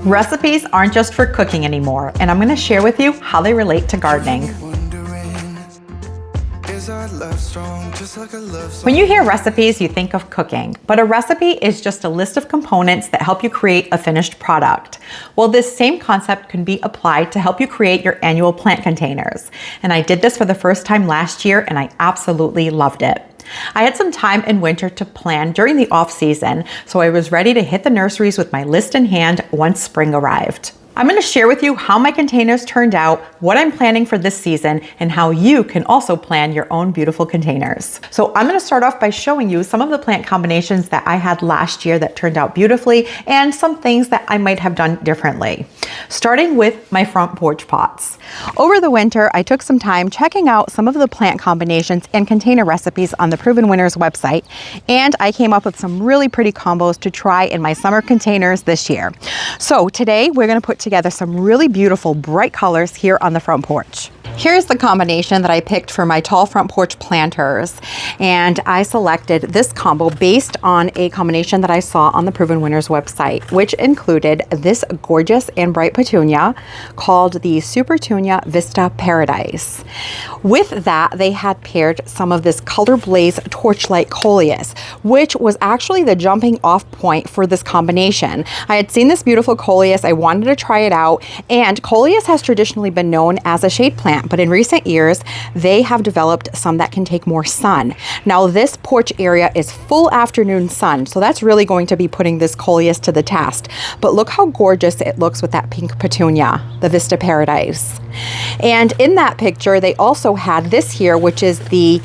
Recipes aren't just for cooking anymore, and I'm going to share with you how they relate to gardening. When you hear recipes, you think of cooking, but a recipe is just a list of components that help you create a finished product. Well, this same concept can be applied to help you create your annual plant containers. And I did this for the first time last year, and I absolutely loved it. I had some time in winter to plan during the off season, so I was ready to hit the nurseries with my list in hand once spring arrived. I'm going to share with you how my containers turned out, what I'm planning for this season, and how you can also plan your own beautiful containers. So I'm going to start off by showing you some of the plant combinations that I had last year that turned out beautifully and some things that I might have done differently. Starting with my front porch pots. Over the winter, I took some time checking out some of the plant combinations and container recipes on the Proven Winners website, and I came up with some really pretty combos to try in my summer containers this year. So today we're going to put together some really beautiful bright colors here on the front porch. Here's the combination that I picked for my tall front porch planters, and I selected this combo based on a combination that I saw on the Proven Winners website, which included this gorgeous and bright petunia called the Supertunia Vista Paradise. With that, they had paired some of this Color Blaze Torchlight Coleus, which was actually the jumping off point for this combination. I had seen this beautiful Coleus, I wanted to try it out, and Coleus has traditionally been known as a shade plant, but in recent years, they have developed some that can take more sun. Now, this porch area is full afternoon sun, so that's really going to be putting this Coleus to the test. But look how gorgeous it looks with that pink petunia, the Vista Paradise. And in that picture, they also had this here, which is the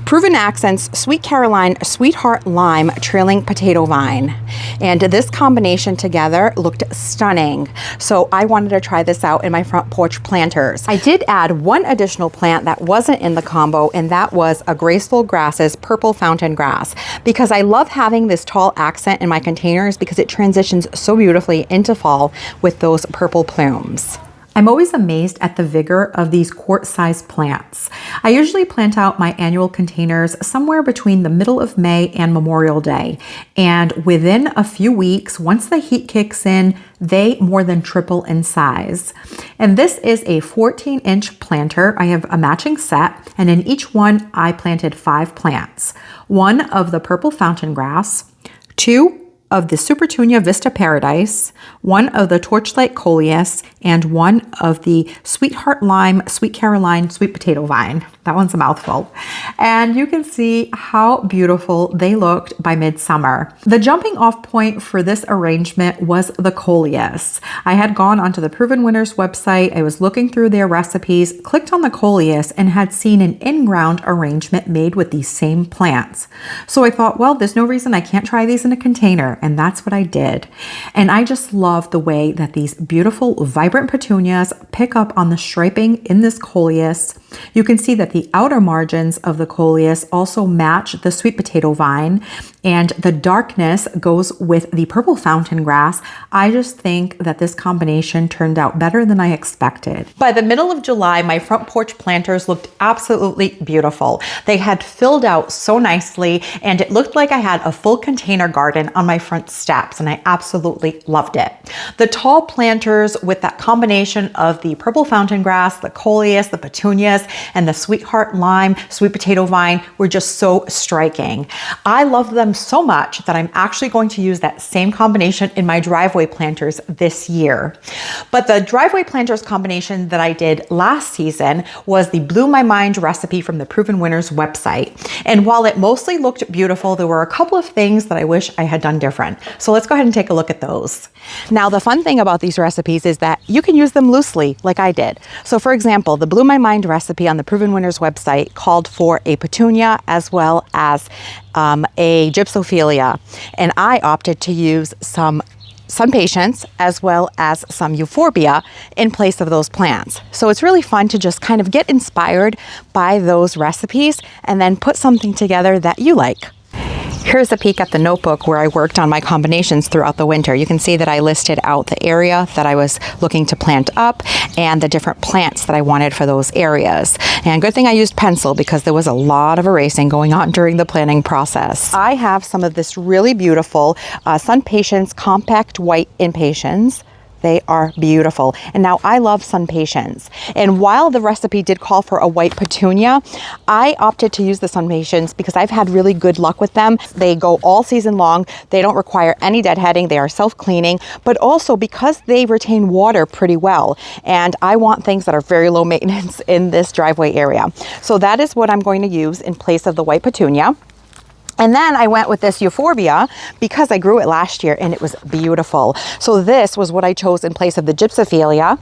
Proven Accents Sweet Caroline Sweetheart Lime Trailing Potato Vine. And this combination together looked stunning. So I wanted to try this out in my front porch planters. I did add one additional plant that wasn't in the combo, and that was a Graceful Grasses Purple Fountain Grass, because I love having this tall accent in my containers because it transitions so beautifully into fall with those purple plumes. I'm always amazed at the vigor of these quart-sized plants. I usually plant out my annual containers somewhere between the middle of May and Memorial Day. And within a few weeks, once the heat kicks in, they more than triple in size. And this is a 14-inch planter. I have a matching set, and in each one, I planted 5 plants. 1 of the purple fountain grass, 2 of the Supertunia Vista Paradise, 1 of the Torchlight Coleus, and 1 of the Sweetheart Lime Sweet Caroline Sweet Potato Vine. That one's a mouthful. And you can see how beautiful they looked by midsummer. The jumping off point for this arrangement was the Coleus. I had gone onto the Proven Winners website, I was looking through their recipes, clicked on the Coleus, and had seen an in-ground arrangement made with these same plants. So I thought, well, there's no reason I can't try these in a container, and that's what I did. And I just love the way that these beautiful, vibrant petunias pick up on the striping in this Coleus. You can see that the outer margins of the Coleus also match the sweet potato vine, and the darkness goes with the purple fountain grass. I just think that this combination turned out better than I expected. By the middle of July, my front porch planters looked absolutely beautiful. They had filled out so nicely, and it looked like I had a full container garden on my front steps, and I absolutely loved it. The tall planters with that combination of the purple fountain grass, the Coleus, the petunias, and the Sweetheart Lime Sweet Potato Vine were just so striking. I love them so much that I'm actually going to use that same combination in my driveway planters this year. But the driveway planters combination that I did last season was the Blew My Mind recipe from the Proven Winners website. And while it mostly looked beautiful, there were a couple of things that I wish I had done different. So let's go ahead and take a look at those. Now, the fun thing about these recipes is that you can use them loosely like I did. So for example, the Blew My Mind recipe on the Proven Winners website called for a petunia as well as a gypsophilia. And I opted to use some sun patience as well as some euphorbia in place of those plants. So it's really fun to just kind of get inspired by those recipes and then put something together that you like. Here's a peek at the notebook where I worked on my combinations throughout the winter. You can see that I listed out the area that I was looking to plant up and the different plants that I wanted for those areas. And good thing I used pencil because there was a lot of erasing going on during the planning process. I have some of this really beautiful Sun Patience Compact White Impatiens. They are beautiful. And now I love sun patience. And while the recipe did call for a white petunia, I opted to use the sun patience because I've had really good luck with them. They go all season long. They don't require any deadheading. They are self-cleaning, but also because they retain water pretty well. And I want things that are very low maintenance in this driveway area. So that is what I'm going to use in place of the white petunia. And then I went with this euphorbia because I grew it last year and it was beautiful. So this was what I chose in place of the gypsophilia.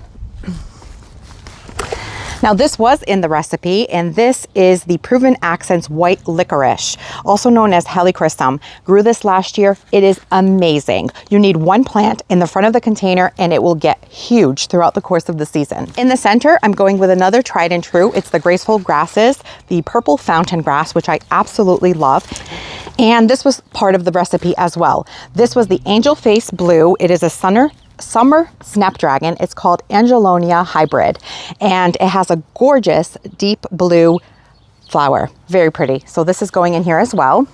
Now this was in the recipe, and this is the Proven Accents White Licorice, also known as Helichrysum. Grew this last year. It is amazing. You need one plant in the front of the container and it will get huge throughout the course of the season. In the center, I'm going with another tried and true. It's the Graceful Grasses, the purple fountain grass, which I absolutely love. And this was part of the recipe as well. This was the Angel Face Blue. It is a summer snapdragon. It's called Angelonia Hybrid, and it has a gorgeous deep blue flower. Very pretty. So this is going in here as well.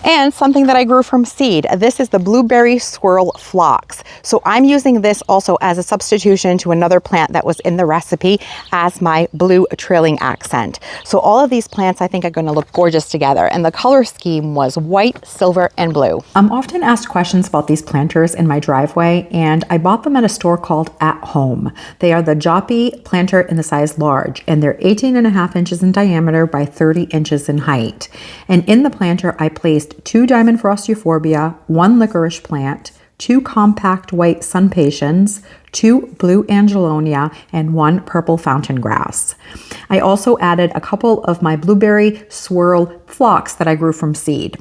And something that I grew from seed. This is the Blueberry Swirl Phlox. So I'm using this also as a substitution to another plant that was in the recipe as my blue trailing accent. So all of these plants I think are going to look gorgeous together. And the color scheme was white, silver, and blue. I'm often asked questions about these planters in my driveway, and I bought them at a store called At Home. They are the Joppy planter in the size large, and they're 18.5 inches in diameter by 30 inches in height. And in the planter, I placed 2 diamond frost euphorbia, 1 licorice plant, 2 compact white sun patiens, 2 blue angelonia, and 1 purple fountain grass. I also added a couple of my blueberry swirl phlox that I grew from seed.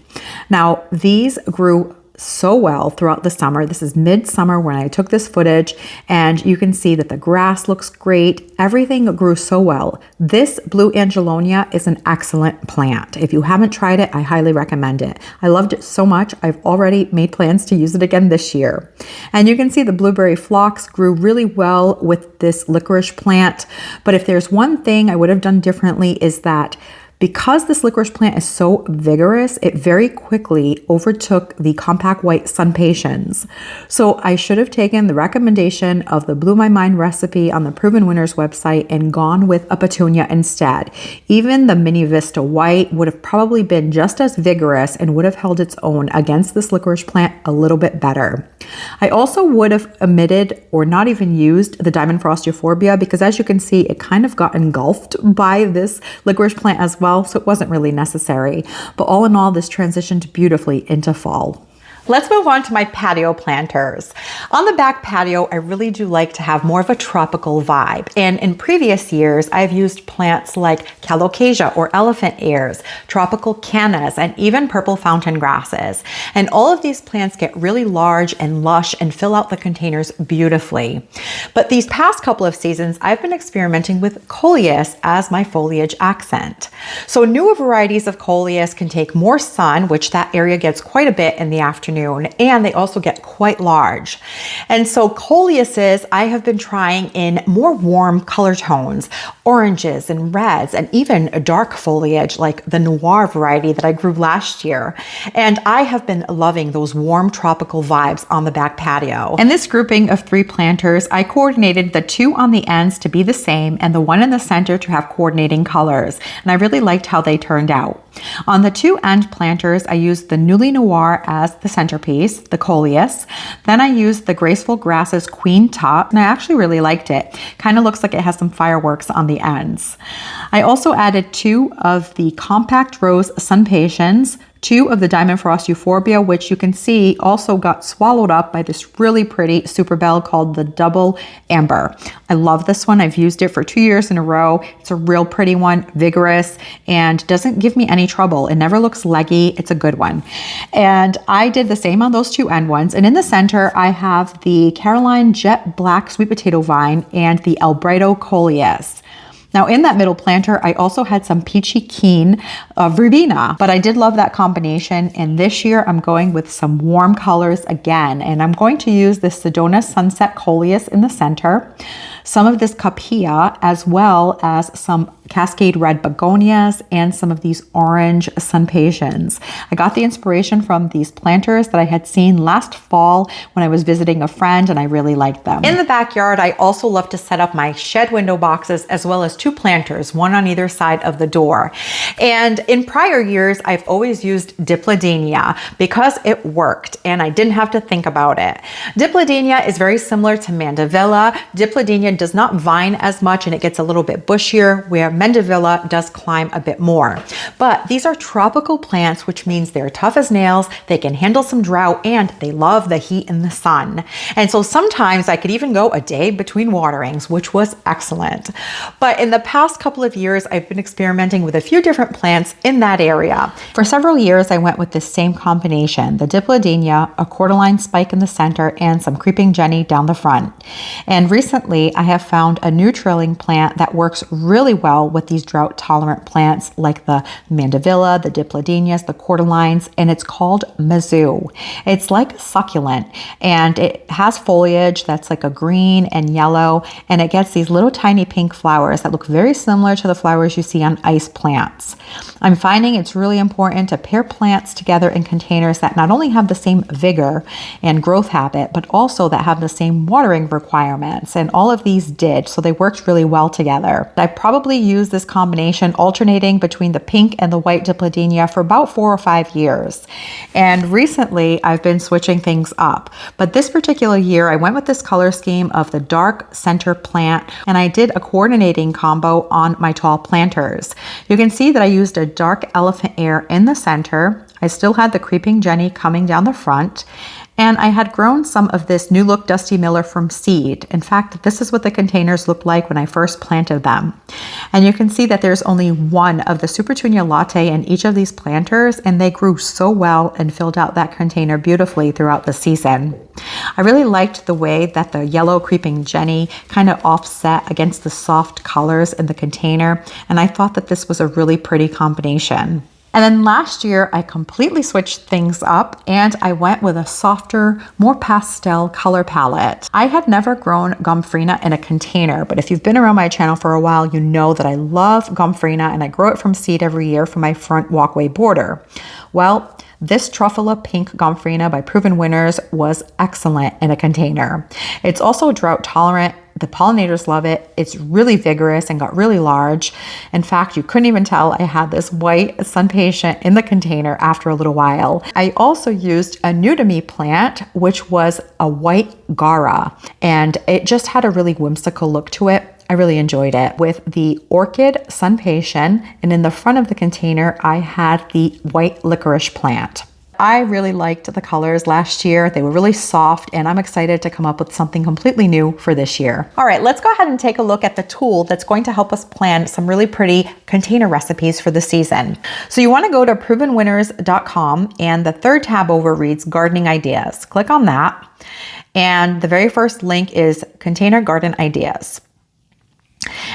Now, these grew so well throughout the summer. This is midsummer when I took this footage, and you can see that the grass looks great. Everything grew so well. This blue angelonia is an excellent plant. If you haven't tried it, I highly recommend it. I loved it so much, I've already made plans to use it again this year. And you can see the blueberry phlox grew really well with this licorice plant. But if there's one thing I would have done differently is that because this licorice plant is so vigorous, it very quickly overtook the compact white sun patiens. So I should have taken the recommendation of the Blew My Mind recipe on the Proven Winners website and gone with a petunia instead. Even the Mini Vista White would have probably been just as vigorous and would have held its own against this licorice plant a little bit better. I also would have omitted or not even used the Diamond Frost Euphorbia because, as you can see, it kind of got engulfed by this licorice plant as well. So it wasn't really necessary. But all in all, this transitioned beautifully into fall. Let's move on to my patio planters. On the back patio, I really do like to have more of a tropical vibe. And in previous years, I've used plants like calocasia or elephant ears, tropical cannas, and even purple fountain grasses. And all of these plants get really large and lush and fill out the containers beautifully. But these past couple of seasons, I've been experimenting with coleus as my foliage accent. So newer varieties of coleus can take more sun, which that area gets quite a bit in the afternoon, and they also get quite large. And so coleuses I have been trying in more warm color tones, oranges and reds, and even dark foliage like the noir variety that I grew last year. And I have been loving those warm tropical vibes on the back patio. In this grouping of 3 planters, I coordinated the 2 on the ends to be the same and the 1 in the center to have coordinating colors. And I really liked how they turned out. On the 2 end planters, I used the Newly Noir as the centerpiece, the coleus. Then I used the Graceful Grasses Queen Top, and I actually really liked it. Kind of looks like it has some fireworks on the ends. I also added 2 of the Compact Rose Sun Patiens, 2 of the Diamond Frost Euphorbia, which you can see also got swallowed up by this really pretty Super Bell called the Double Amber. I love this one. I've used it for 2 years in a row. It's a real pretty one, vigorous, and doesn't give me any trouble. It never looks leggy. It's a good one. And I did the same on those 2 end ones. And in the center, I have the Caroline Jet Black Sweet Potato Vine and the Albrighto Coleus. Now in that middle planter, I also had some peachy keen verbena, but I did love that combination. And this year I'm going with some warm colors again, and I'm going to use this Sedona Sunset Coleus in the center, some of this Capilla, as well as some Cascade Red Begonias and some of these orange Sunpatiens. I got the inspiration from these planters that I had seen last fall when I was visiting a friend, and I really liked them. In the backyard, I also love to set up my shed window boxes as well as 2 planters, one on either side of the door. And in prior years, I've always used Dipladenia because it worked and I didn't have to think about it. Dipladenia is very similar to Mandevilla. Dipladenia does not vine as much and it gets a little bit bushier, where Mandevilla does climb a bit more. But these are tropical plants, which means they're tough as nails, they can handle some drought, and they love the heat and the sun. And so sometimes I could even go a day between waterings, which was excellent. But in the past couple of years, I've been experimenting with a few different plants in that area. For several years, I went with this same combination, the Dipladenia, a cordyline spike in the center, and some creeping Jenny down the front. And recently, I have found a new trilling plant that works really well with these drought tolerant plants like the Mandevilla, the Dipladenias, the cordylines, and it's called Mizzou. It's like a succulent, and it has foliage that's like a green and yellow, and it gets these little tiny pink flowers that look very similar to the flowers you see on ice plants. I'm finding it's really important to pair plants together in containers that not only have the same vigor and growth habit, but also that have the same watering requirements, and all of these did, so they worked really well together. I probably used this combination alternating between the pink and the white Dipladenia for about 4 or 5 years. And recently I've been switching things up. But this particular year I went with this color scheme of the dark center plant, and I did a coordinating combo on my tall planters. You can see that I used a dark elephant ear in the center. I still had the creeping Jenny coming down the front. And I had grown some of this New Look Dusty Miller from seed. In fact, this is what the containers looked like when I first planted them. And you can see that there's only one of the Supertunia Latte in each of these planters, and they grew so well and filled out that container beautifully throughout the season. I really liked the way that the yellow creeping Jenny kind of offset against the soft colors in the container, and I thought that this was a really pretty combination. And then last year, I completely switched things up and I went with a softer, more pastel color palette. I had never grown Gomphrena in a container, but if you've been around my channel for a while, you know that I love Gomphrena and I grow it from seed every year for my front walkway border. Well, this Truffula Pink Gomphrena by Proven Winners was excellent in a container. It's also drought tolerant. The pollinators love it. It's really vigorous and got really large. In fact, you couldn't even tell I had this white Sunpatient in the container after a little while. I also used a new to me plant, which was a white Gara, and it just had a really whimsical look to it. I really enjoyed it with the orchid Sunpatient, and in the front of the container, I had the white licorice plant. I really liked the colors last year. They were really soft, and I'm excited to come up with something completely new for this year. All right, let's go ahead and take a look at the tool that's going to help us plan some really pretty container recipes for the season. So you want to go to provenwinners.com, and the third tab over reads Gardening Ideas. Click on that, and the very first link is Container Garden Ideas.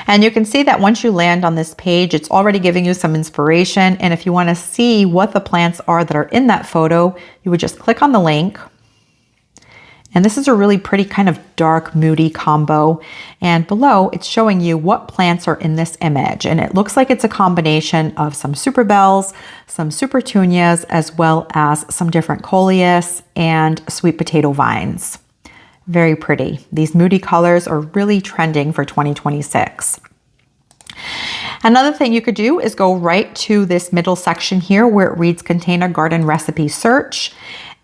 And you can see that once you land on this page, it's already giving you some inspiration. And if you want to see what the plants are that are in that photo, you would just click on the link. And this is a really pretty kind of dark, moody combo. And below, it's showing you what plants are in this image. And it looks like it's a combination of some super bells, some supertunias, as well as some different coleus and sweet potato vines. Very pretty. These moody colors are really trending for 2026. Another thing you could do is go right to this middle section here where it reads Container Garden Recipe Search,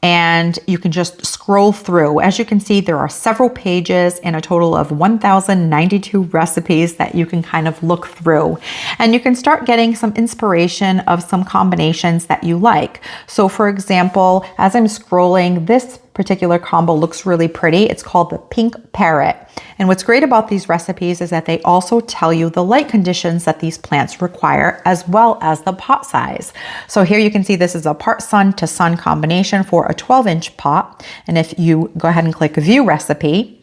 and you can just scroll through. As you can see, there are several pages and a total of 1,092 recipes that you can kind of look through. And you can start getting some inspiration of some combinations that you like. So for example, as I'm scrolling, this particular combo looks really pretty. It's called the Pink Parrot. And what's great about these recipes is that they also tell you the light conditions that these plants require, as well as the pot size. So here you can see this is a part sun to sun combination for a 12-inch pot. And if you go ahead and click View Recipe,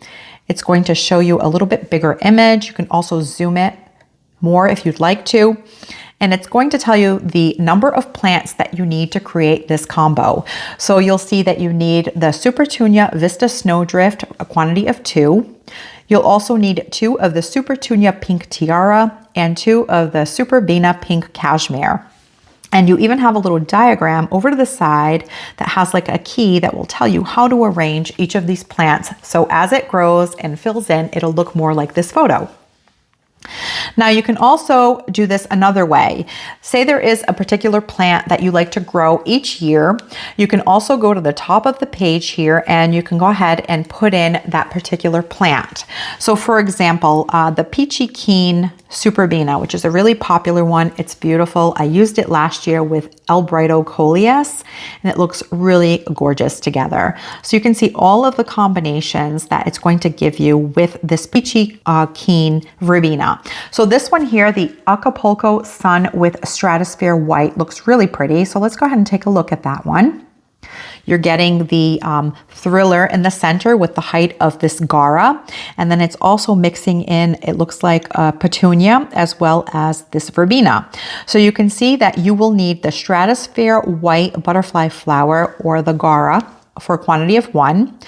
it's going to show you a little bit bigger image. You can also zoom it more if you'd like to. And it's going to tell you the number of plants that you need to create this combo. So you'll see that you need the Supertunia Vista Snowdrift, a quantity of 2. You'll also need 2 of the Supertunia Pink Tiara and 2 of the Superbena Pink Cashmere. And you even have a little diagram over to the side that has like a key that will tell you how to arrange each of these plants. So as it grows and fills in, it'll look more like this photo. Now you can also do this another way. Say there is a particular plant that you like to grow each year. You can also go to the top of the page here and you can go ahead and put in that particular plant. So for example, the Peachy Keen Superbena, which is a really popular one. It's beautiful. I used it last year with Albrido Coleus and it looks really gorgeous together. So you can see all of the combinations that it's going to give you with this Peachy Keen Verbena. So this one here, the Acapulco Sun with Stratosphere White, looks really pretty. So let's go ahead and take a look at that one. You're getting the Thriller in the center with the height of this Gara. And then it's also mixing in, it looks like a Petunia as well as this Verbena. So you can see that you will need the Stratosphere White Butterfly Flower or the Gara for a quantity of 1.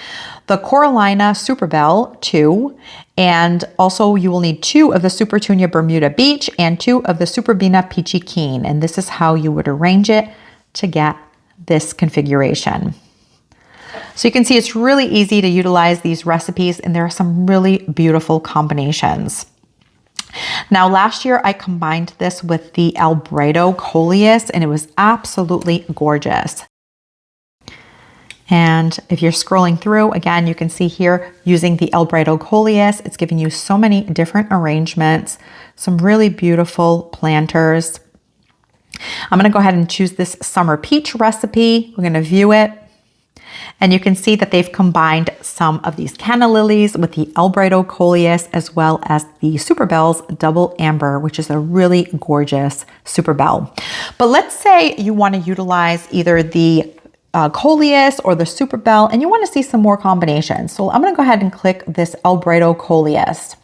The Coralina Superbell, 2. And also you will need 2 of the Supertunia Bermuda Beach and 2 of the Superbena Peachy Keen. And this is how you would arrange it to get this configuration. So you can see it's really easy to utilize these recipes and there are some really beautiful combinations. Now last year I combined this with the Albrido Coleus and it was absolutely gorgeous. And if you're scrolling through, again, you can see here using the Albrido Coleus, it's giving you so many different arrangements, some really beautiful planters. I'm going to go ahead and choose this Summer Peach recipe. We're going to view it. And you can see that they've combined some of these canna lilies with the Albrido Coleus as well as the Superbell's Double Amber, which is a really gorgeous Superbell. But let's say you want to utilize either the Coleus or the Superbell and you want to see some more combinations. So I'm going to go ahead and click this Albrido Coleus.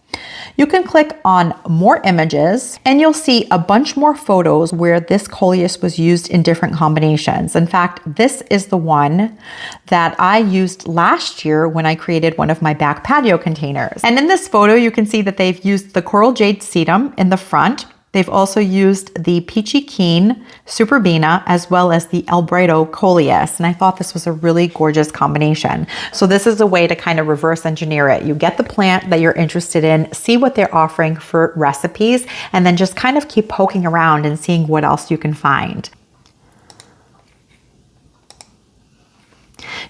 You can click on more images and you'll see a bunch more photos where this Coleus was used in different combinations. In fact, this is the one that I used last year when I created one of my back patio containers. And in this photo, you can see that they've used the Coral Jade Sedum in the front. They've also used the Peachy Keen Superbena as well as the Albrido Coleus. And I thought this was a really gorgeous combination. So this is a way to kind of reverse engineer it. You get the plant that you're interested in, see what they're offering for recipes, and then just kind of keep poking around and seeing what else you can find.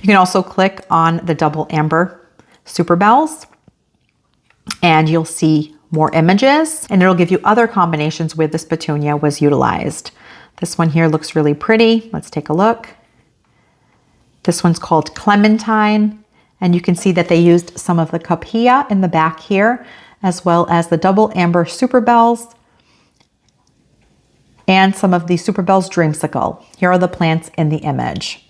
You can also click on the Double Amber Superbells and you'll see more images and it'll give you other combinations where this Petunia was utilized. This one here looks really pretty. Let's take a look. This one's called Clementine and you can see that they used some of the Capilla in the back here as well as the Double Amber Superbells and some of the Superbell's Dreamsicle. Here are the plants in the image.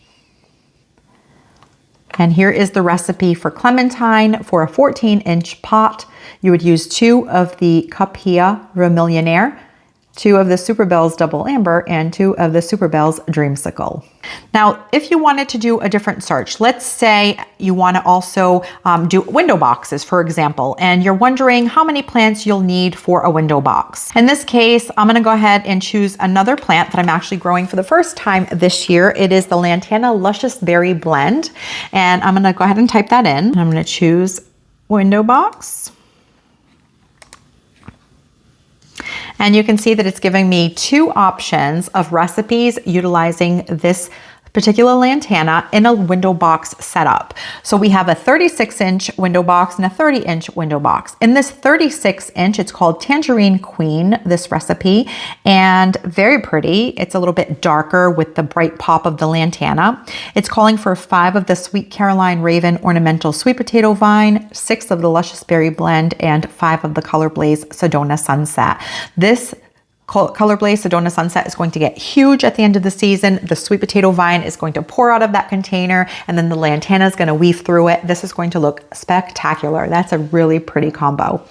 And here is the recipe for Clementine. For a 14-inch pot, you would use 2 of the Capilla Remillionaire, 2 of the Superbell's Double Amber, and 2 of the Superbell's Dreamsicle. Now, if you wanted to do a different search, let's say you want to also do window boxes, for example, and you're wondering how many plants you'll need for a window box. In this case, I'm going to go ahead and choose another plant that I'm actually growing for the first time this year. It is the Lantana Luscious Berry Blend, and I'm going to go ahead and type that in. I'm going to choose window box. And you can see that it's giving me 2 options of recipes utilizing this particular lantana in a window box setup. So we have a 36-inch window box and a 30-inch window box. In this 36-inch, it's called Tangerine Queen, this recipe, and very pretty. It's a little bit darker with the bright pop of the lantana. It's calling for 5 of the Sweet Caroline Raven Ornamental Sweet Potato Vine, 6 of the Luscious Berry Blend, and 5 of the Color Blaze Sedona Sunset. This Color Blaze Sedona Sunset is going to get huge at the end of the season. The sweet potato vine is going to pour out of that container, and then the lantana is going to weave through it. This is going to look spectacular. That's a really pretty combo.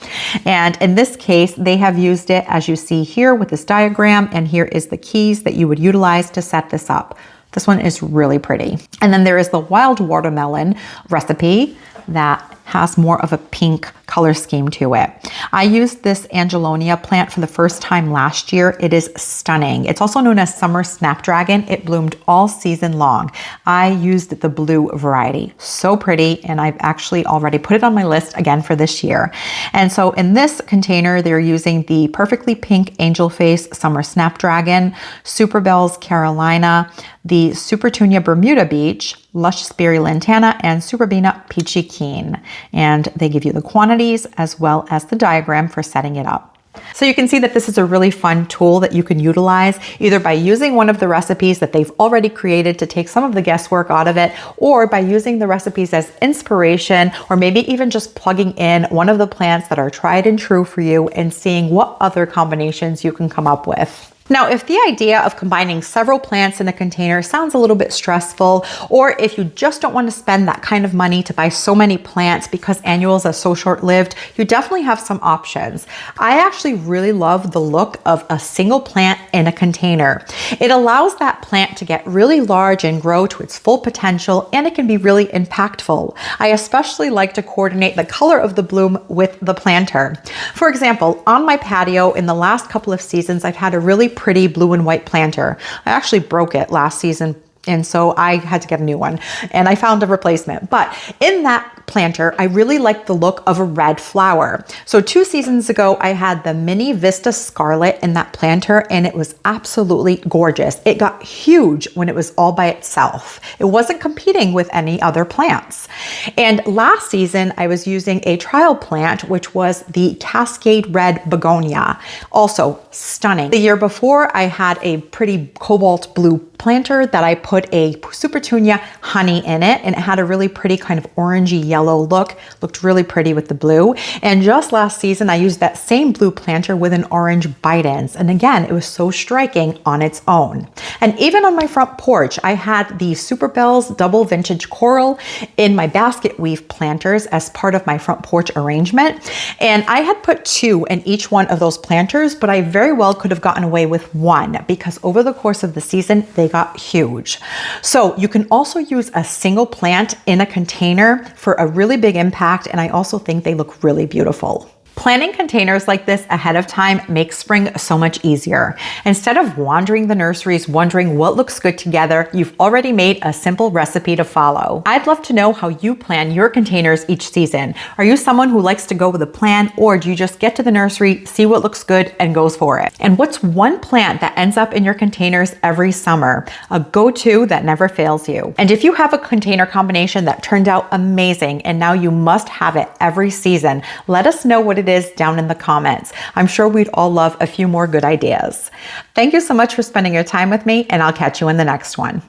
And in this case, they have used it as you see here with this diagram, and here is the keys that you would utilize to set this up. This one is really pretty. And then there is the wild watermelon recipe that has more of a pink color scheme to it. I used this Angelonia plant for the first time last year. It is stunning. It's also known as summer snapdragon. It bloomed all season long. I used the blue variety. So pretty, and I've actually already put it on my list again for this year. And so in this container, they're using the perfectly pink angel face summer snapdragon, Super Bells Carolina, the Supertunia Bermuda Beach, Luscious Berry Lantana, and Superbina Peachy Keen. And they give you the quantities as well as the diagram for setting it up. So you can see that this is a really fun tool that you can utilize either by using one of the recipes that they've already created to take some of the guesswork out of it, or by using the recipes as inspiration, or maybe even just plugging in one of the plants that are tried and true for you and seeing what other combinations you can come up with. Now, if the idea of combining several plants in a container sounds a little bit stressful, or if you just don't want to spend that kind of money to buy so many plants because annuals are so short-lived, you definitely have some options. I actually really love the look of a single plant in a container. It allows that plant to get really large and grow to its full potential, and it can be really impactful. I especially like to coordinate the color of the bloom with the planter. For example, on my patio in the last couple of seasons, I've had a really pretty blue and white planter. I actually broke it last season, and so I had to get a new one, and I found a replacement. But in that planter, I really liked the look of a red flower. So 2 seasons ago, I had the Mini Vista Scarlet in that planter, and it was absolutely gorgeous. It got huge when it was all by itself. It wasn't competing with any other plants. And last season, I was using a trial plant, which was the Cascade Red Begonia. Also stunning. The year before, I had a pretty cobalt blue planter that I put a Supertunia honey in it, and it had a really pretty kind of orangey yellow look. Looked really pretty with the blue. And just last season, I used that same blue planter with an orange bite-ends. And again, it was so striking on its own. And even on my front porch, I had the Super Bells Double Vintage Coral in my basket weave planters as part of my front porch arrangement. And I had put 2 in each one of those planters, but I very well could have gotten away with 1 because over the course of the season, they got huge. So you can also use a single plant in a container for a really big impact, and I also think they look really beautiful. Planning containers like this ahead of time makes spring so much easier. Instead of wandering the nurseries wondering what looks good together, you've already made a simple recipe to follow. I'd love to know how you plan your containers each season. Are you someone who likes to go with a plan, or do you just get to the nursery, see what looks good, and goes for it? And what's one plant that ends up in your containers every summer? A go-to that never fails you. And if you have a container combination that turned out amazing and now you must have it every season, let us know what it is down in the comments. I'm sure we'd all love a few more good ideas. Thank you so much for spending your time with me, and I'll catch you in the next one.